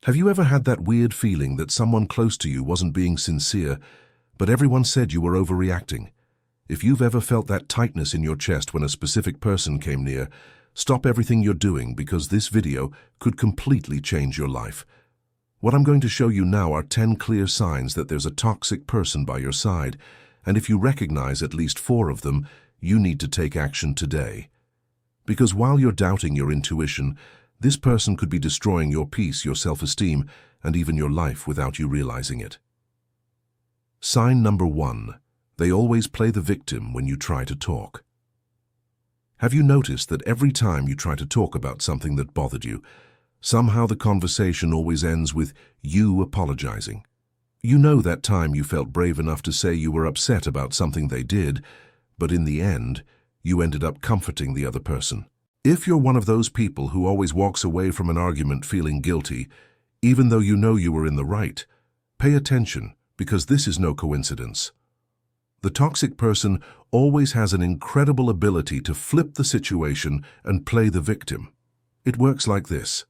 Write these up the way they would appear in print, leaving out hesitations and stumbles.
Have you ever had that weird feeling that someone close to you wasn't being sincere, but everyone said you were overreacting? If you've ever felt that tightness in your chest when a specific person came near, stop everything you're doing because this video could completely change your life. What I'm going to show you now are 10 clear signs that there's a toxic person by your side, and if you recognize at least 4 of them, you need to take action today. Because while you're doubting your intuition, this person could be destroying your peace, your self-esteem, and even your life without you realizing it. Sign number 1. They always play the victim when you try to talk. Have you noticed that every time you try to talk about something that bothered you, somehow the conversation always ends with you apologizing? You know that time you felt brave enough to say you were upset about something they did, but in the end, you ended up comforting the other person. If you're one of those people who always walks away from an argument feeling guilty, even though you know you were in the right, pay attention because this is no coincidence. The toxic person always has an incredible ability to flip the situation and play the victim. It works like this.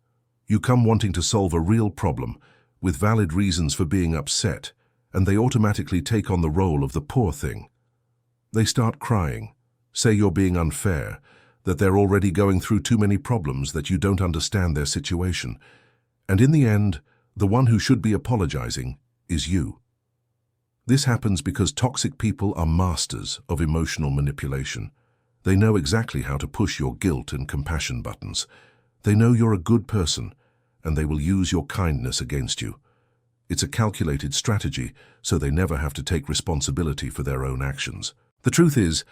You come wanting to solve a real problem, with valid reasons for being upset, and they automatically take on the role of the poor thing. They start crying, say you're being unfair, that they're already going through too many problems, that you don't understand their situation. And in the end, the one who should be apologizing is you. This happens because toxic people are masters of emotional manipulation. They know exactly how to push your guilt and compassion buttons. They know you're a good person, and they will use your kindness against you. It's a calculated strategy, so they never have to take responsibility for their own actions. The truth is,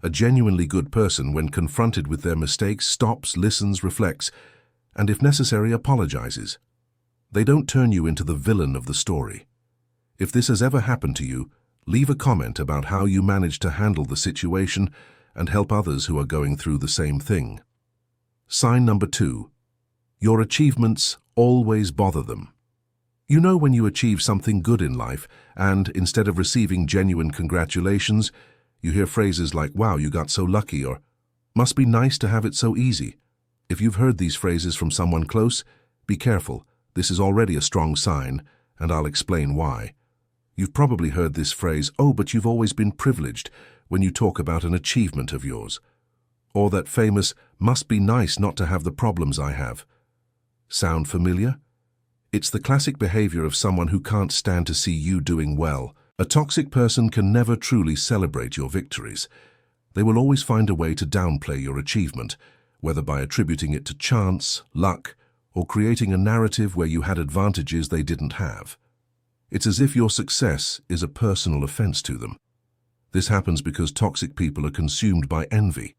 a genuinely good person, when confronted with their mistakes, stops, listens, reflects, and if necessary, apologizes. They don't turn you into the villain of the story. If this has ever happened to you, leave a comment about how you managed to handle the situation and help others who are going through the same thing. Sign number 2. Your achievements always bother them. You know when you achieve something good in life and, instead of receiving genuine congratulations, you hear phrases like, "Wow, you got so lucky," or "Must be nice to have it so easy." If you've heard these phrases from someone close, be careful. This is already a strong sign, and I'll explain why. You've probably heard this phrase, "Oh, but you've always been privileged," when you talk about an achievement of yours. Or that famous, "Must be nice not to have the problems I have." Sound familiar? It's the classic behavior of someone who can't stand to see you doing well. A toxic person can never truly celebrate your victories. They will always find a way to downplay your achievement, whether by attributing it to chance, luck, or creating a narrative where you had advantages they didn't have. It's as if your success is a personal offense to them. This happens because toxic people are consumed by envy.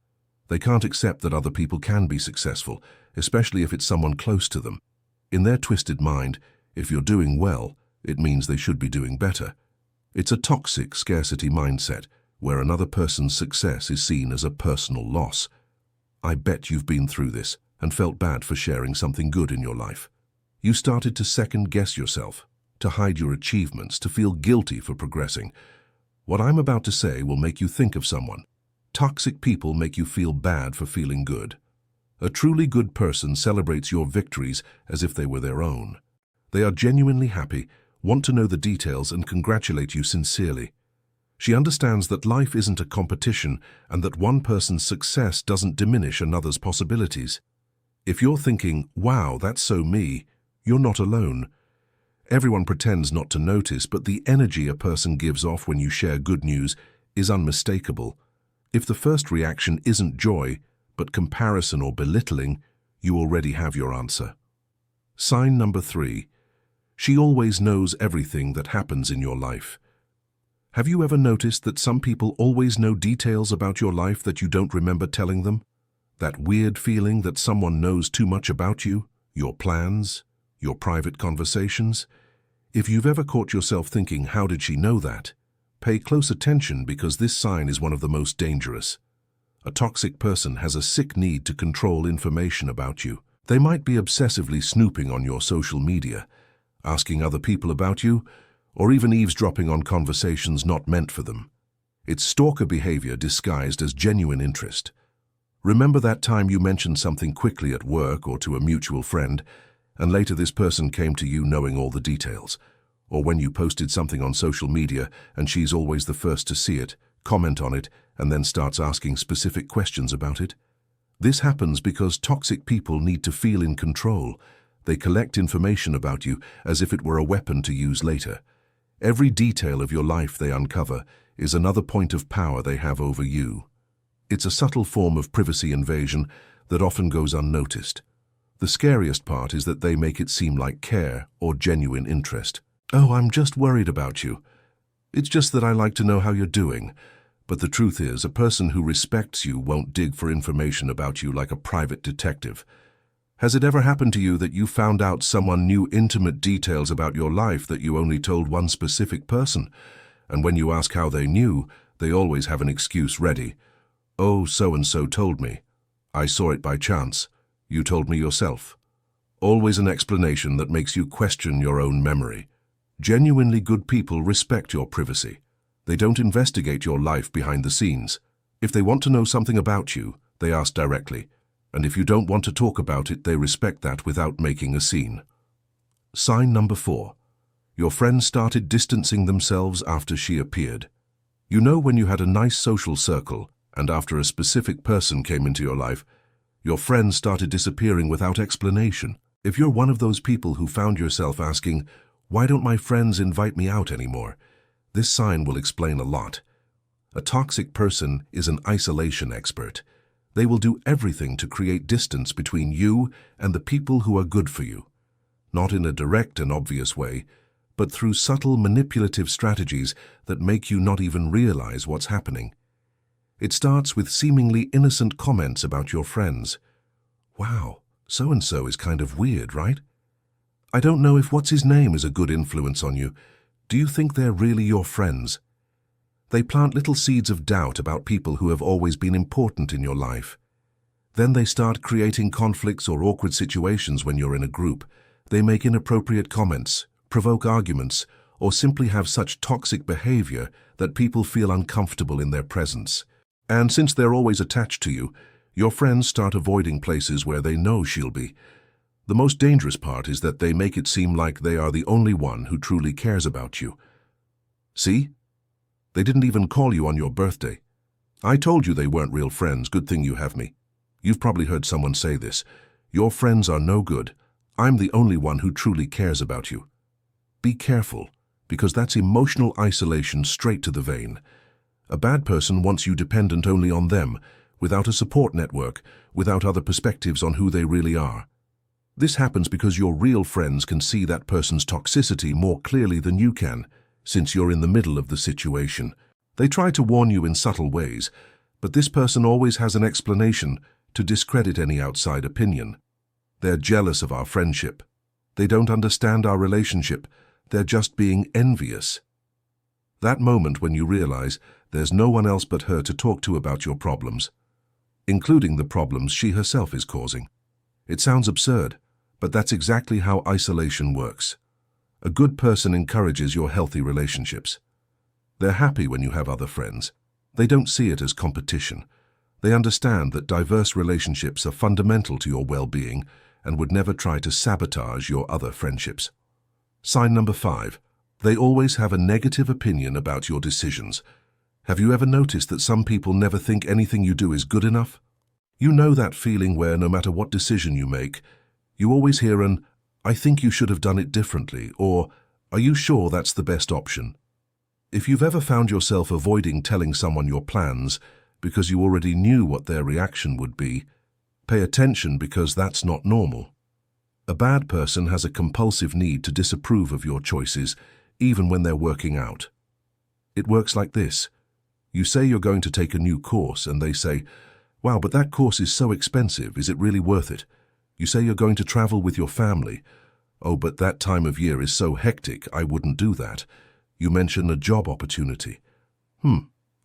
They can't accept that other people can be successful, especially if it's someone close to them. In their twisted mind, if you're doing well, it means they should be doing better. It's a toxic scarcity mindset, where another person's success is seen as a personal loss. I bet you've been through this and felt bad for sharing something good in your life. You started to second-guess yourself, to hide your achievements, to feel guilty for progressing. What I'm about to say will make you think of someone. Toxic people make you feel bad for feeling good. A truly good person celebrates your victories as if they were their own. They are genuinely happy, want to know the details, and congratulate you sincerely. She understands that life isn't a competition and that one person's success doesn't diminish another's possibilities. If you're thinking, "Wow, that's so me," you're not alone. Everyone pretends not to notice, but the energy a person gives off when you share good news is unmistakable. If the first reaction isn't joy, but comparison or belittling, you already have your answer. Sign number 3. She always knows everything that happens in your life. Have you ever noticed that some people always know details about your life that you don't remember telling them? That weird feeling that someone knows too much about you, your plans, your private conversations? If you've ever caught yourself thinking, "How did she know that?" pay close attention because this sign is one of the most dangerous. A toxic person has a sick need to control information about you. They might be obsessively snooping on your social media, asking other people about you, or even eavesdropping on conversations not meant for them. It's stalker behavior disguised as genuine interest. Remember that time you mentioned something quickly at work or to a mutual friend, and later this person came to you knowing all the details. Or when you posted something on social media and she's always the first to see it, comment on it, and then starts asking specific questions about it. This happens because toxic people need to feel in control. They collect information about you as if it were a weapon to use later. Every detail of your life they uncover is another point of power they have over you. It's a subtle form of privacy invasion that often goes unnoticed. The scariest part is that they make it seem like care or genuine interest. "Oh, I'm just worried about you. It's just that I like to know how you're doing." But the truth is, a person who respects you won't dig for information about you like a private detective. Has it ever happened to you that you found out someone knew intimate details about your life that you only told one specific person? And when you ask how they knew, they always have an excuse ready. "Oh, so-and-so told me. I saw it by chance. You told me yourself." Always an explanation that makes you question your own memory. Genuinely good people respect your privacy. They don't investigate your life behind the scenes. If they want to know something about you, they ask directly. And if you don't want to talk about it, they respect that without making a scene. Sign number 4. Your friends started distancing themselves after she appeared. You know when you had a nice social circle, and after a specific person came into your life, your friends started disappearing without explanation. If you're one of those people who found yourself asking, "Why don't my friends invite me out anymore?" this sign will explain a lot. A toxic person is an isolation expert. They will do everything to create distance between you and the people who are good for you. Not in a direct and obvious way, but through subtle manipulative strategies that make you not even realize what's happening. It starts with seemingly innocent comments about your friends. "Wow, so-and-so is kind of weird, right? I don't know if what's his name is a good influence on you. Do you think they're really your friends?" They plant little seeds of doubt about people who have always been important in your life. Then they start creating conflicts or awkward situations when you're in a group. They make inappropriate comments, provoke arguments, or simply have such toxic behavior that people feel uncomfortable in their presence. And since they're always attached to you, your friends start avoiding places where they know she'll be. The most dangerous part is that they make it seem like they are the only one who truly cares about you. See? They didn't even call you on your birthday. I told you they weren't real friends. Good thing you have me. You've probably heard someone say this. Your friends are no good. I'm the only one who truly cares about you. Be careful, because that's emotional isolation straight to the vein. A bad person wants you dependent only on them, without a support network, without other perspectives on who they really are. This happens because your real friends can see that person's toxicity more clearly than you can, since you're in the middle of the situation. They try to warn you in subtle ways, but this person always has an explanation to discredit any outside opinion. They're jealous of our friendship. They don't understand our relationship. They're just being envious. That moment when you realize there's no one else but her to talk to about your problems, including the problems she herself is causing. It sounds absurd, but that's exactly how isolation works. A good person encourages your healthy relationships. They're happy when you have other friends. They don't see it as competition. They understand that diverse relationships are fundamental to your well-being and would never try to sabotage your other friendships. Sign number 5. They always have a negative opinion about your decisions. Have you ever noticed that some people never think anything you do is good enough? You know that feeling where no matter what decision you make, you always hear an, "I think you should have done it differently," or "Are you sure that's the best option?" If you've ever found yourself avoiding telling someone your plans because you already knew what their reaction would be, pay attention, because that's not normal. A bad person has a compulsive need to disapprove of your choices, even when they're working out. It works like this. You say you're going to take a new course, and they say, "Wow, but that course is so expensive. Is it really worth it?" You say you're going to travel with your family. "Oh, but that time of year is so hectic, I wouldn't do that." You mention a job opportunity.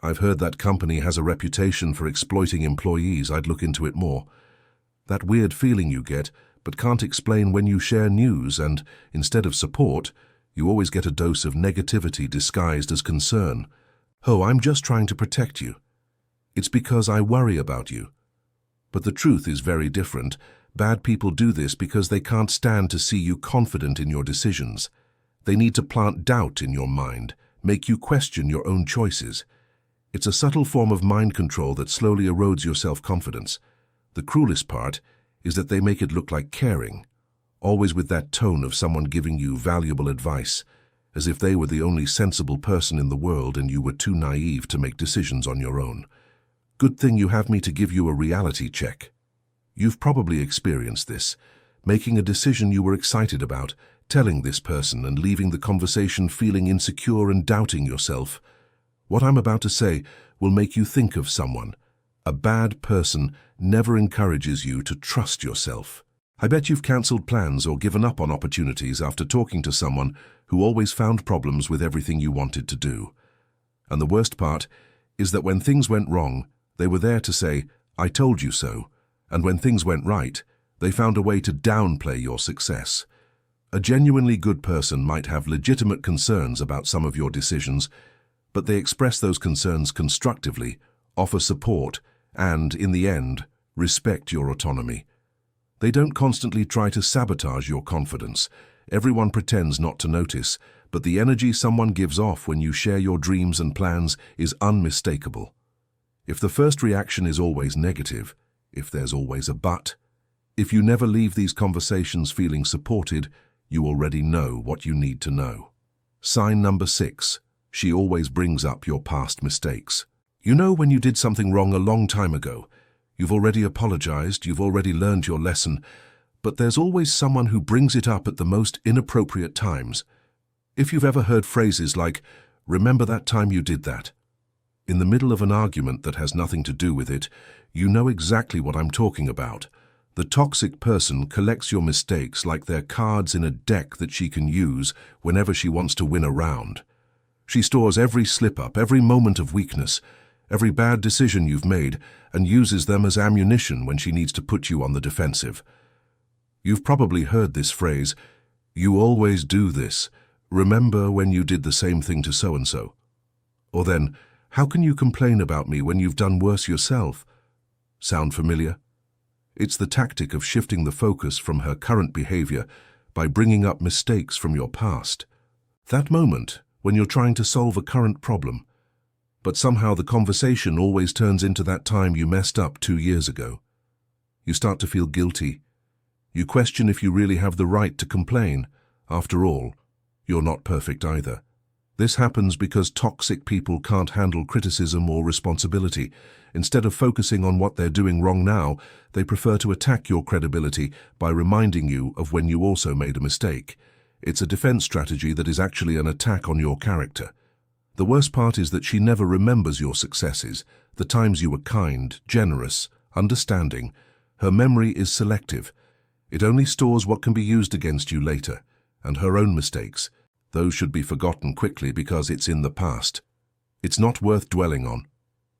I've heard that company has a reputation for exploiting employees. I'd look into it more." That weird feeling you get, but can't explain when you share news, and instead of support, you always get a dose of negativity disguised as concern. "Oh, I'm just trying to protect you. It's because I worry about you." But the truth is very different. Bad people do this because they can't stand to see you confident in your decisions. They need to plant doubt in your mind, make you question your own choices. It's a subtle form of mind control that slowly erodes your self-confidence. The cruelest part is that they make it look like caring, always with that tone of someone giving you valuable advice, as if they were the only sensible person in the world and you were too naive to make decisions on your own. Good thing you have me to give you a reality check. You've probably experienced this, making a decision you were excited about, telling this person and leaving the conversation feeling insecure and doubting yourself. What I'm about to say will make you think of someone. A bad person never encourages you to trust yourself. I bet you've cancelled plans or given up on opportunities after talking to someone who always found problems with everything you wanted to do. And the worst part is that when things went wrong, they were there to say, "I told you so," and when things went right, they found a way to downplay your success. A genuinely good person might have legitimate concerns about some of your decisions, but they express those concerns constructively, offer support, and, in the end, respect your autonomy. They don't constantly try to sabotage your confidence. Everyone pretends not to notice, but the energy someone gives off when you share your dreams and plans is unmistakable. If the first reaction is always negative, if there's always a but, if you never leave these conversations feeling supported, you already know what you need to know. Sign number 6. She always brings up your past mistakes. You know when you did something wrong a long time ago. You've already apologized, you've already learned your lesson, but there's always someone who brings it up at the most inappropriate times. If you've ever heard phrases like, "Remember that time you did that," in the middle of an argument that has nothing to do with it, you know exactly what I'm talking about. The toxic person collects your mistakes like they're cards in a deck that she can use whenever she wants to win a round. She stores every slip-up, every moment of weakness, every bad decision you've made, and uses them as ammunition when she needs to put you on the defensive. You've probably heard this phrase, "You always do this. Remember when you did the same thing to so-and-so?" Or then, "How can you complain about me when you've done worse yourself?" Sound familiar? It's the tactic of shifting the focus from her current behavior by bringing up mistakes from your past. That moment when you're trying to solve a current problem, but somehow the conversation always turns into that time you messed up 2 years ago. You start to feel guilty. You question if you really have the right to complain. After all, you're not perfect either. This happens because toxic people can't handle criticism or responsibility. Instead of focusing on what they're doing wrong now, they prefer to attack your credibility by reminding you of when you also made a mistake. It's a defense strategy that is actually an attack on your character. The worst part is that she never remembers your successes, the times you were kind, generous, understanding. Her memory is selective. It only stores what can be used against you later, and her own mistakes. Those should be forgotten quickly because it's in the past. It's not worth dwelling on.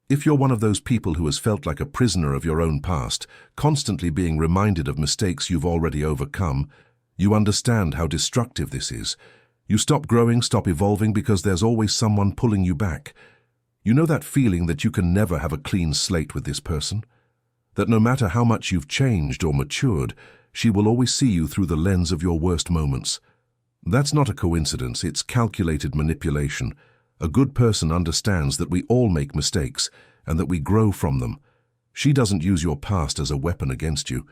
If you're one of those people who has felt like a prisoner of your own past, constantly being reminded of mistakes you've already overcome, you understand how destructive this is. You stop growing, stop evolving because there's always someone pulling you back. You know that feeling that you can never have a clean slate with this person? That no matter how much you've changed or matured, she will always see you through the lens of your worst moments. That's not a coincidence, it's calculated manipulation. A good person understands that we all make mistakes and that we grow from them. She doesn't use your past as a weapon against you.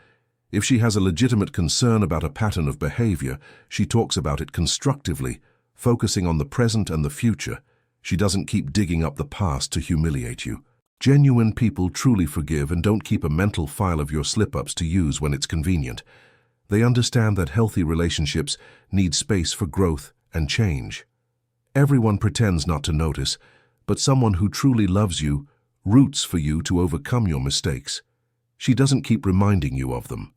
If she has a legitimate concern about a pattern of behavior, she talks about it constructively, focusing on the present and the future. She doesn't keep digging up the past to humiliate you. Genuine people truly forgive and don't keep a mental file of your slip-ups to use when it's convenient. They understand that healthy relationships need space for growth and change. Everyone pretends not to notice, but someone who truly loves you roots for you to overcome your mistakes. She doesn't keep reminding you of them.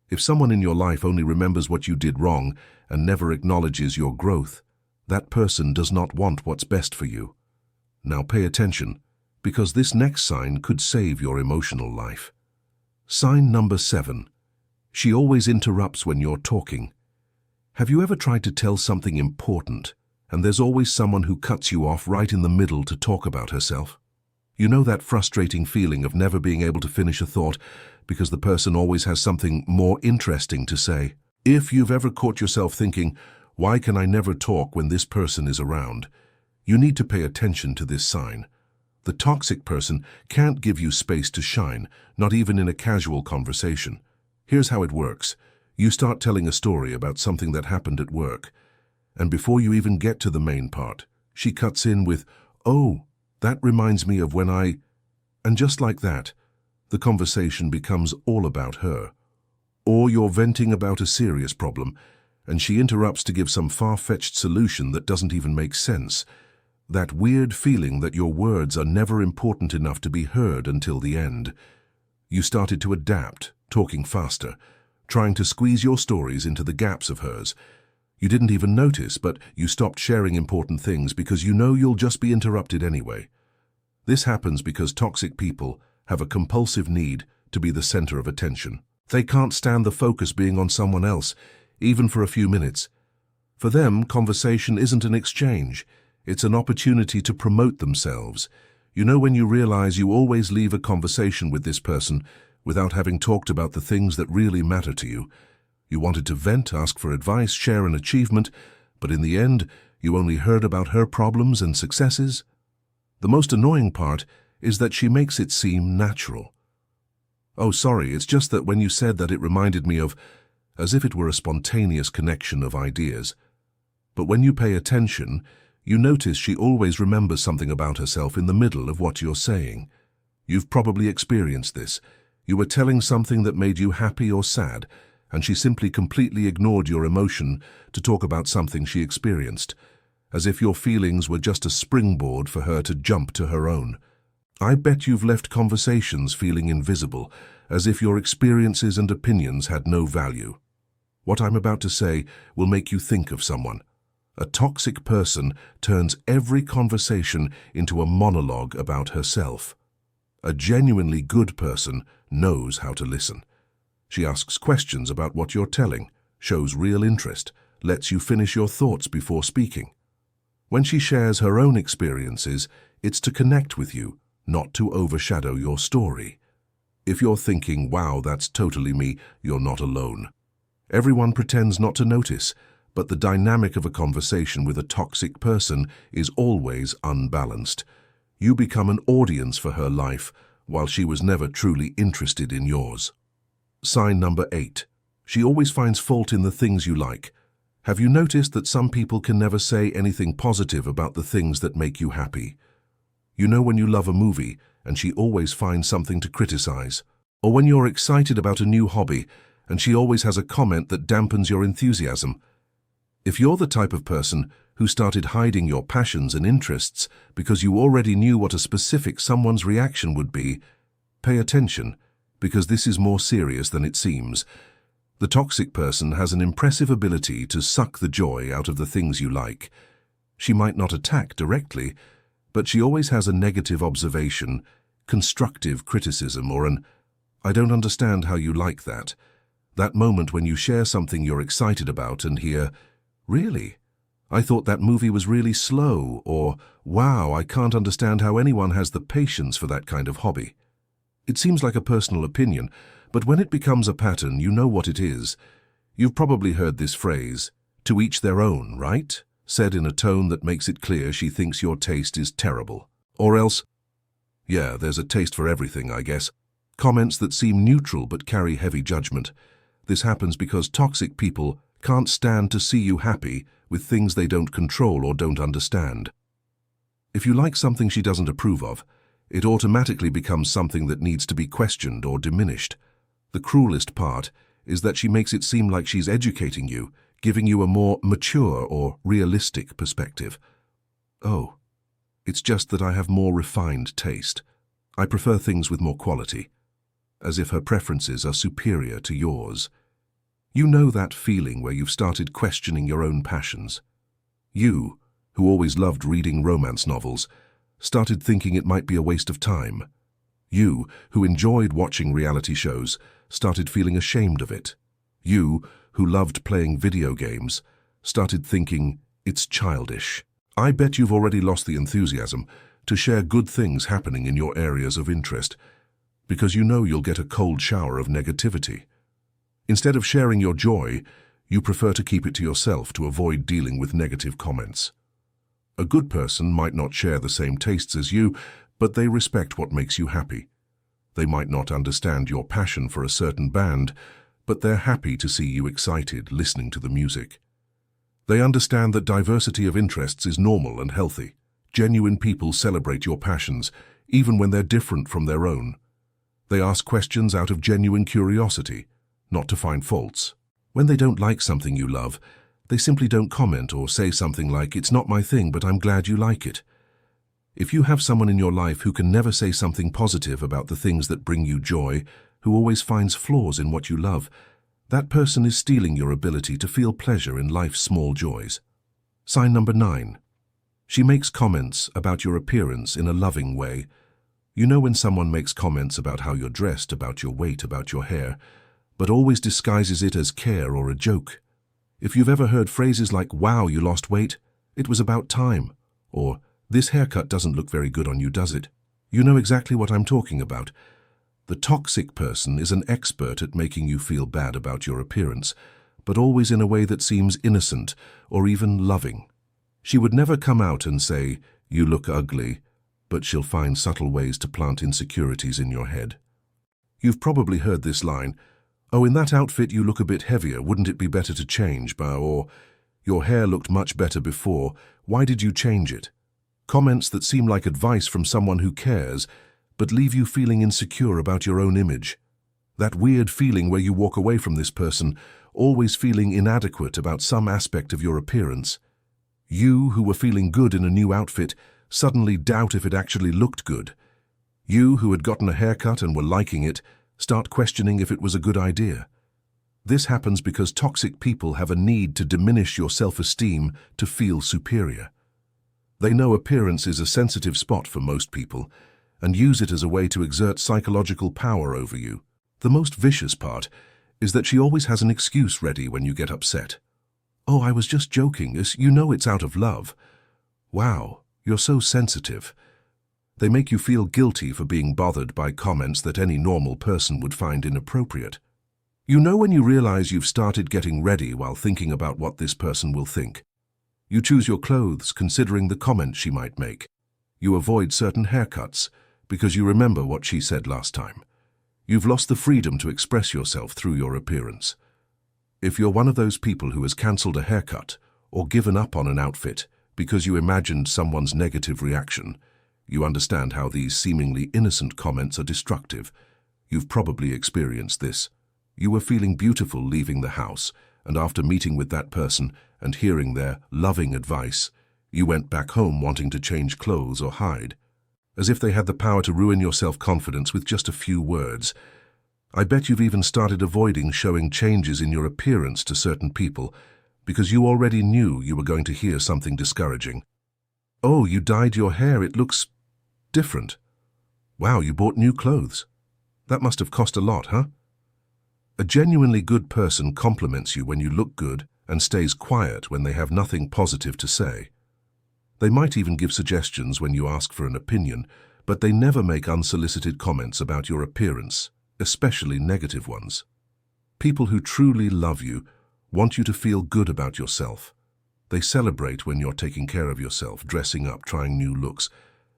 If someone in your life only remembers what you did wrong and never acknowledges your growth, that person does not want what's best for you. Now pay attention, because this next sign could save your emotional life. Sign number 7. She always interrupts when you're talking. Have you ever tried to tell something important, and there's always someone who cuts you off right in the middle to talk about herself? You know that frustrating feeling of never being able to finish a thought, because the person always has something more interesting to say. If you've ever caught yourself thinking, "Why can I never talk when this person is around?" you need to pay attention to this sign. The toxic person can't give you space to shine, not even in a casual conversation. Here's how it works. You start telling a story about something that happened at work, and before you even get to the main part, she cuts in with, "Oh, that reminds me of when I..." And just like that, the conversation becomes all about her. Or you're venting about a serious problem, and she interrupts to give some far-fetched solution that doesn't even make sense. That weird feeling that your words are never important enough to be heard until the end. You started to adapt, talking faster, trying to squeeze your stories into the gaps of hers. You didn't even notice, but you stopped sharing important things because you know you'll just be interrupted anyway. This happens because toxic people have a compulsive need to be the center of attention. They can't stand the focus being on someone else, even for a few minutes. For them, conversation isn't an exchange. It's an opportunity to promote themselves. You know when you realize you always leave a conversation with this person without having talked about the things that really matter to you. You wanted to vent, ask for advice, share an achievement, but in the end, you only heard about her problems and successes. The most annoying part is that she makes it seem natural. "Oh, sorry, it's just that when you said that it reminded me of..." as if it were a spontaneous connection of ideas. But when you pay attention, you notice she always remembers something about herself in the middle of what you're saying. You've probably experienced this. You were telling something that made you happy or sad, and she simply completely ignored your emotion to talk about something she experienced, as if your feelings were just a springboard for her to jump to her own. I bet you've left conversations feeling invisible, as if your experiences and opinions had no value. What I'm about to say will make you think of someone. A toxic person turns every conversation into a monologue about herself. A genuinely good person knows how to listen. She asks questions about what you're telling, shows real interest, lets you finish your thoughts before speaking. When she shares her own experiences, it's to connect with you, not to overshadow your story. If you're thinking, "Wow, that's totally me," you're not alone. Everyone pretends not to notice, but the dynamic of a conversation with a toxic person is always unbalanced. You become an audience for her life, while she was never truly interested in yours. Sign number 8. She always finds fault in the things you like. Have you noticed that some people can never say anything positive about the things that make you happy? You know when you love a movie, and she always finds something to criticize. Or when you're excited about a new hobby, and she always has a comment that dampens your enthusiasm. If you're the type of person who started hiding your passions and interests because you already knew what a specific someone's reaction would be, pay attention, because this is more serious than it seems. The toxic person has an impressive ability to suck the joy out of the things you like. She might not attack directly, but she always has a negative observation, constructive criticism, or an, "I don't understand how you like that." That moment when you share something you're excited about and hear, "Really? I thought that movie was really slow," or, "Wow, I can't understand how anyone has the patience for that kind of hobby." It seems like a personal opinion, but when it becomes a pattern, you know what it is. You've probably heard this phrase, "to each their own," right? Said in a tone that makes it clear she thinks your taste is terrible. Or else, "Yeah, there's a taste for everything, I guess." Comments that seem neutral but carry heavy judgment. This happens because toxic people can't stand to see you happy with things they don't control or don't understand. If you like something she doesn't approve of, it automatically becomes something that needs to be questioned or diminished. The cruelest part is that she makes it seem like she's educating you, giving you a more mature or realistic perspective. "Oh, it's just that I have more refined taste. I prefer things with more quality," as if her preferences are superior to yours. You know that feeling where you've started questioning your own passions. You, who always loved reading romance novels, started thinking it might be a waste of time. You, who enjoyed watching reality shows, started feeling ashamed of it. You, who loved playing video games, started thinking it's childish. I bet you've already lost the enthusiasm to share good things happening in your areas of interest, because you know you'll get a cold shower of negativity. Instead of sharing your joy, you prefer to keep it to yourself to avoid dealing with negative comments. A good person might not share the same tastes as you, but they respect what makes you happy. They might not understand your passion for a certain band, but they're happy to see you excited listening to the music. They understand that diversity of interests is normal and healthy. Genuine people celebrate your passions, even when they're different from their own. They ask questions out of genuine curiosity, not to find faults. When they don't like something you love, they simply don't comment or say something like, "It's not my thing, but I'm glad you like it." If you have someone in your life who can never say something positive about the things that bring you joy, who always finds flaws in what you love, that person is stealing your ability to feel pleasure in life's small joys. Sign number 9. She makes comments about your appearance in a loving way. You know when someone makes comments about how you're dressed, about your weight, about your hair, but always disguises it as care or a joke. If you've ever heard phrases like, "Wow, you lost weight," "It was about time," or "This haircut doesn't look very good on you, does it?" You know exactly what I'm talking about. The toxic person is an expert at making you feel bad about your appearance, but always in a way that seems innocent or even loving. She would never come out and say, "You look ugly," but she'll find subtle ways to plant insecurities in your head. You've probably heard this line, "Oh, in that outfit you look a bit heavier, wouldn't it be better to change?" Or, "Your hair looked much better before, why did you change it?" Comments that seem like advice from someone who cares, but leave you feeling insecure about your own image. That weird feeling where you walk away from this person, always feeling inadequate about some aspect of your appearance. You, who were feeling good in a new outfit, suddenly doubt if it actually looked good. You, who had gotten a haircut and were liking it, start questioning if it was a good idea. This happens because toxic people have a need to diminish your self-esteem to feel superior. They know appearance is a sensitive spot for most people and use it as a way to exert psychological power over you. The most vicious part is that she always has an excuse ready when you get upset. "Oh, I was just joking, you know it's out of love." "Wow, you're so sensitive." They make you feel guilty for being bothered by comments that any normal person would find inappropriate. You know when you realize you've started getting ready while thinking about what this person will think. You choose your clothes considering the comments she might make. You avoid certain haircuts because you remember what she said last time. You've lost the freedom to express yourself through your appearance. If you're one of those people who has cancelled a haircut or given up on an outfit because you imagined someone's negative reaction, you understand how these seemingly innocent comments are destructive. You've probably experienced this. You were feeling beautiful leaving the house, and after meeting with that person and hearing their loving advice, you went back home wanting to change clothes or hide, as if they had the power to ruin your self-confidence with just a few words. I bet you've even started avoiding showing changes in your appearance to certain people because you already knew you were going to hear something discouraging. "Oh, you dyed your hair, it looks different." "Wow, you bought new clothes. That must have cost a lot, huh?" A genuinely good person compliments you when you look good and stays quiet when they have nothing positive to say. They might even give suggestions when you ask for an opinion, but they never make unsolicited comments about your appearance, especially negative ones. People who truly love you want you to feel good about yourself. They celebrate when you're taking care of yourself, dressing up, trying new looks.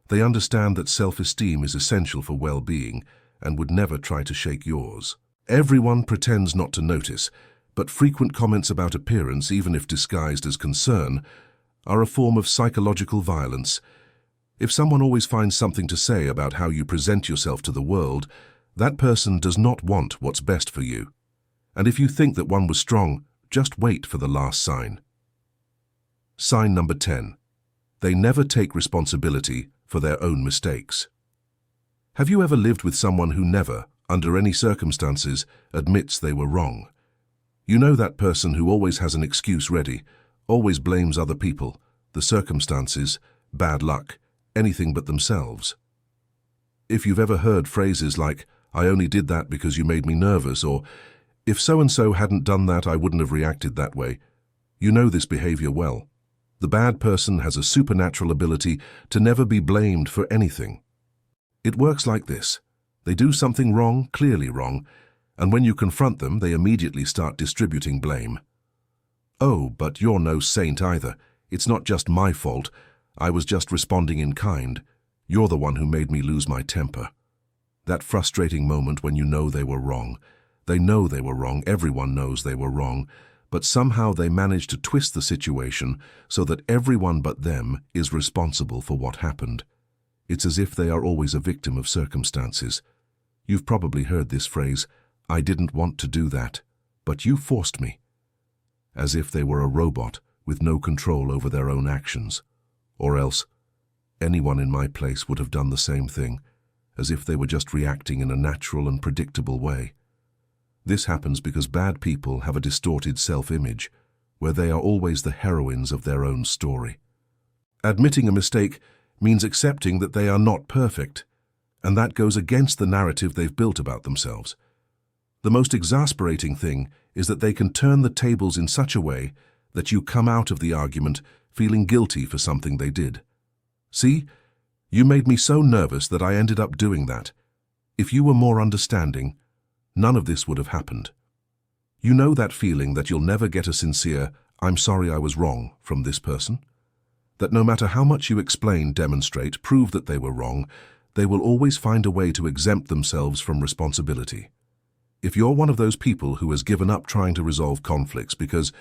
They understand that self-esteem is essential for well-being and would never try to shake yours. Everyone pretends not to notice, but frequent comments about appearance, even if disguised as concern, are a form of psychological violence. If someone always finds something to say about how you present yourself to the world, that person does not want what's best for you. And if you think that one was strong, just wait for the last sign. Sign number 10. They never take responsibility for their own mistakes. Have you ever lived with someone who never, under any circumstances, admits they were wrong? You know that person who always has an excuse ready, always blames other people, the circumstances, bad luck, anything but themselves. If you've ever heard phrases like, "I only did that because you made me nervous," or "If so-and-so hadn't done that, I wouldn't have reacted that way," you know this behavior well. The bad person has a supernatural ability to never be blamed for anything. It works like this. They do something wrong, clearly wrong, and when you confront them, they immediately start distributing blame. "Oh, but you're no saint either. It's not just my fault. I was just responding in kind. You're the one who made me lose my temper." That frustrating moment when you know they were wrong. They know they were wrong, everyone knows they were wrong, but somehow they manage to twist the situation so that everyone but them is responsible for what happened. It's as if they are always a victim of circumstances. You've probably heard this phrase, "I didn't want to do that, but you forced me." As if they were a robot with no control over their own actions. Or else, anyone in my place would have done the same thing, as if they were just reacting in a natural and predictable way. This happens because bad people have a distorted self-image, where they are always the heroines of their own story. Admitting a mistake means accepting that they are not perfect, and that goes against the narrative they've built about themselves. The most exasperating thing is that they can turn the tables in such a way that you come out of the argument feeling guilty for something they did. "See, you made me so nervous that I ended up doing that. If you were more understanding, none of this would have happened." You know that feeling that you'll never get a sincere, "I'm sorry I was wrong" from this person? That no matter how much you explain, demonstrate, prove that they were wrong, they will always find a way to exempt themselves from responsibility. If you're one of those people who has given up trying to resolve conflicts because,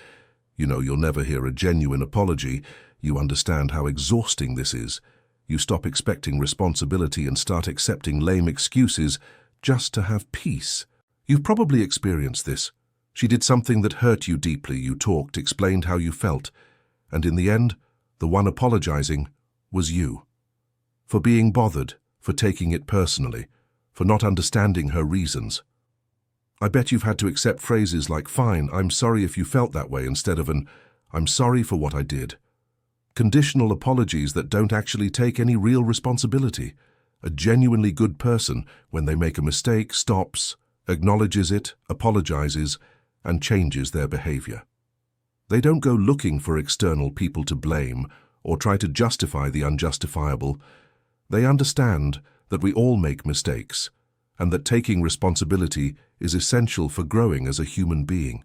you'll never hear a genuine apology, you understand how exhausting this is. You stop expecting responsibility and start accepting lame excuses just to have peace. You've probably experienced this. She did something that hurt you deeply, you talked, explained how you felt, and in the end, the one apologizing was you. For being bothered, for taking it personally, for not understanding her reasons. I bet you've had to accept phrases like, "Fine, I'm sorry if you felt that way," instead of an, "I'm sorry for what I did." Conditional apologies that don't actually take any real responsibility. A genuinely good person, when they make a mistake, stops, acknowledges it, apologizes, and changes their behavior. They don't go looking for external people to blame or try to justify the unjustifiable. They understand that we all make mistakes, and that taking responsibility is essential for growing as a human being.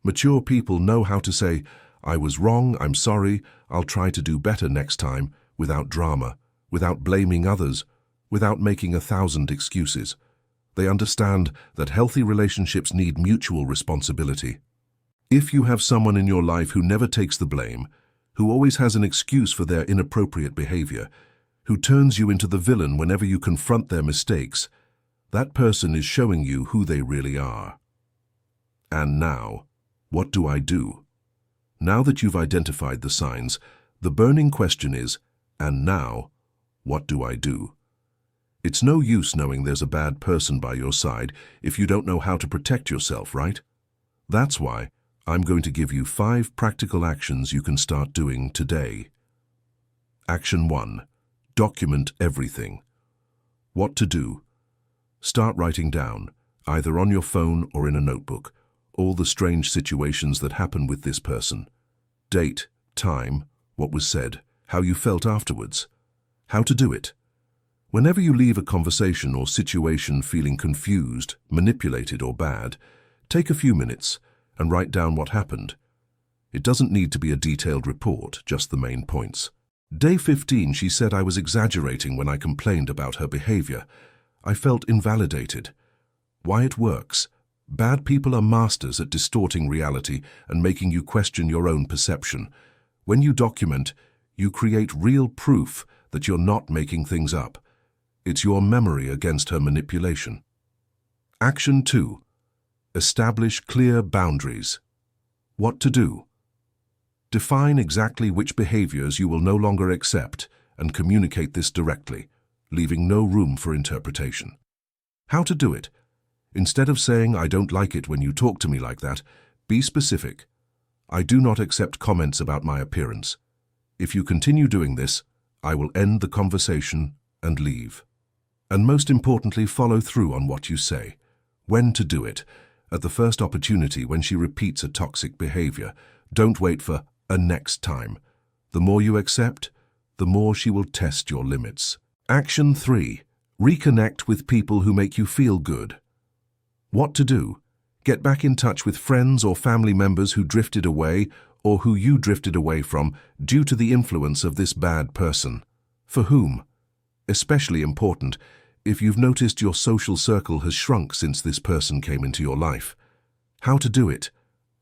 Mature people know how to say, "I was wrong, I'm sorry, I'll try to do better next time," without drama, without blaming others, without making 1,000 excuses. They understand that healthy relationships need mutual responsibility. If you have someone in your life who never takes the blame, who always has an excuse for their inappropriate behavior, who turns you into the villain whenever you confront their mistakes, that person is showing you who they really are. And now, what do I do? Now that you've identified the signs, the burning question is, and now, what do I do? It's no use knowing there's a bad person by your side if you don't know how to protect yourself, right? That's why I'm going to give you 5 practical actions you can start doing today. Action 1. Document everything. What to do? Start writing down, either on your phone or in a notebook, all the strange situations that happen with this person. Date, time, what was said, how you felt afterwards. How to do it. Whenever you leave a conversation or situation feeling confused, manipulated, or bad, take a few minutes and write down what happened. It doesn't need to be a detailed report, just the main points. Day 15, she said I was exaggerating when I complained about her behavior. I felt invalidated. Why it works. Bad people are masters at distorting reality and making you question your own perception. When you document, you create real proof that you're not making things up. It's your memory against her manipulation. Action 2. Establish clear boundaries. What to do? Define exactly which behaviors you will no longer accept and communicate this directly, leaving no room for interpretation. How to do it? Instead of saying, "I don't like it when you talk to me like that," be specific. "I do not accept comments about my appearance. If you continue doing this, I will end the conversation and leave." And most importantly, follow through on what you say. When to do it? At the first opportunity when she repeats a toxic behavior. Don't wait for a next time. The more you accept, the more she will test your limits. Action 3. Reconnect with people who make you feel good. What to do? Get back in touch with friends or family members who drifted away or who you drifted away from due to the influence of this bad person. For whom? Especially important if you've noticed your social circle has shrunk since this person came into your life. How to do it?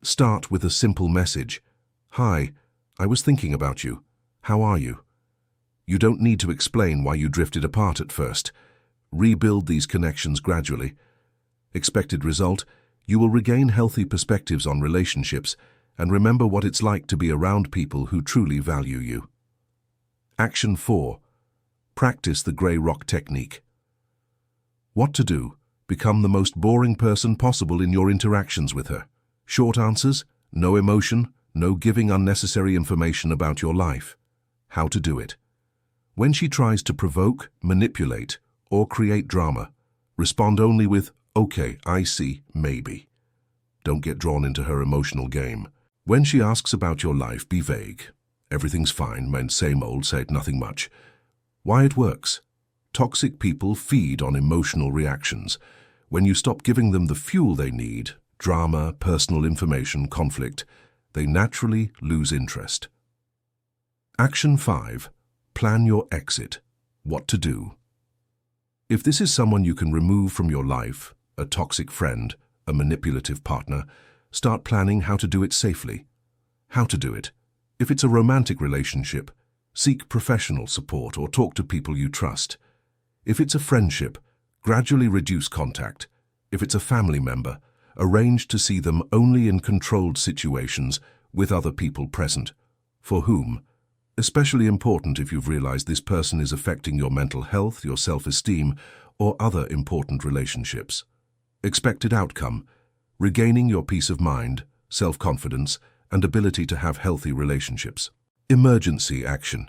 Start with a simple message. Hi, I was thinking about you. How are you? You don't need to explain why you drifted apart at first. Rebuild these connections gradually. Expected result, you will regain healthy perspectives on relationships and remember what it's like to be around people who truly value you. Action 4. Practice the grey rock technique. What to do? Become the most boring person possible in your interactions with her. Short answers, no emotion, no giving unnecessary information about your life. How to do it? When she tries to provoke, manipulate, or create drama, respond only with, "Okay, I see, maybe." Don't get drawn into her emotional game. When she asks about your life, be vague. Everything's fine, meant same old, said nothing much. Why it works? Toxic people feed on emotional reactions. When you stop giving them the fuel they need, drama, personal information, conflict, they naturally lose interest. Action 5. Plan your exit. What to do? If this is someone you can remove from your life, a toxic friend, a manipulative partner, start planning how to do it safely. How to do it? If it's a romantic relationship, seek professional support or talk to people you trust. If it's a friendship, gradually reduce contact. If it's a family member, arrange to see them only in controlled situations with other people present. For whom? Especially important if you've realized this person is affecting your mental health, your self-esteem, or other important relationships. Expected outcome: regaining your peace of mind, self-confidence, and ability to have healthy relationships. Emergency action.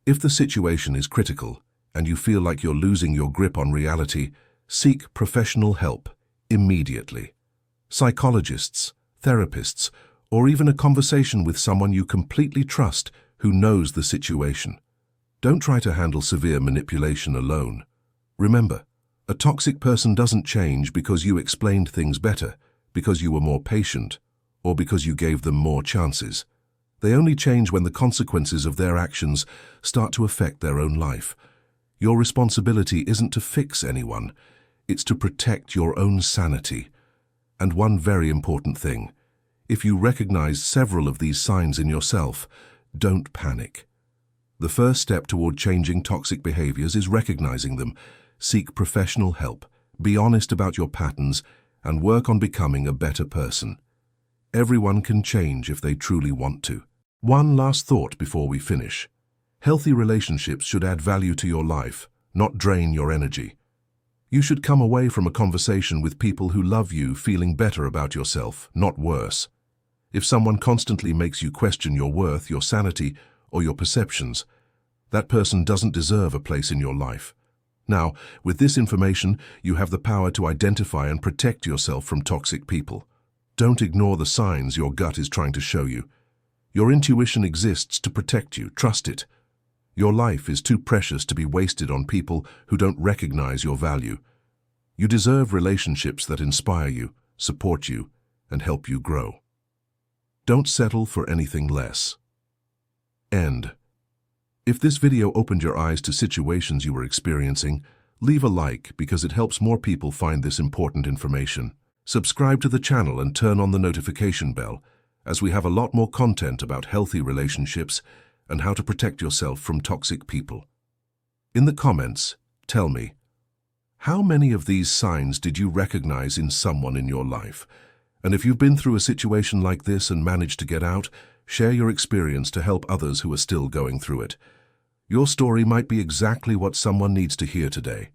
If the situation is critical and you feel like you're losing your grip on reality, seek professional help immediately. Psychologists, therapists, or even a conversation with someone you completely trust who knows the situation. Don't try to handle severe manipulation alone. Remember, a toxic person doesn't change because you explained things better, because you were more patient, or because you gave them more chances. They only change when the consequences of their actions start to affect their own life. Your responsibility isn't to fix anyone, it's to protect your own sanity. And one very important thing, if you recognize several of these signs in yourself, don't panic. The first step toward changing toxic behaviors is recognizing them. Seek professional help, be honest about your patterns, and work on becoming a better person. Everyone can change if they truly want to. One last thought before we finish. Healthy relationships should add value to your life, not drain your energy. You should come away from a conversation with people who love you feeling better about yourself, not worse. If someone constantly makes you question your worth, your sanity, or your perceptions, that person doesn't deserve a place in your life. Now, with this information, you have the power to identify and protect yourself from toxic people. Don't ignore the signs your gut is trying to show you. Your intuition exists to protect you. Trust it. Your life is too precious to be wasted on people who don't recognize your value. You deserve relationships that inspire you, support you, and help you grow. Don't settle for anything less. End. If this video opened your eyes to situations you were experiencing, leave a like because it helps more people find this important information. Subscribe to the channel and turn on the notification bell, as we have a lot more content about healthy relationships and how to protect yourself from toxic people. In the comments, tell me, how many of these signs did you recognize in someone in your life? And if you've been through a situation like this and managed to get out, share your experience to help others who are still going through it. Your story might be exactly what someone needs to hear today.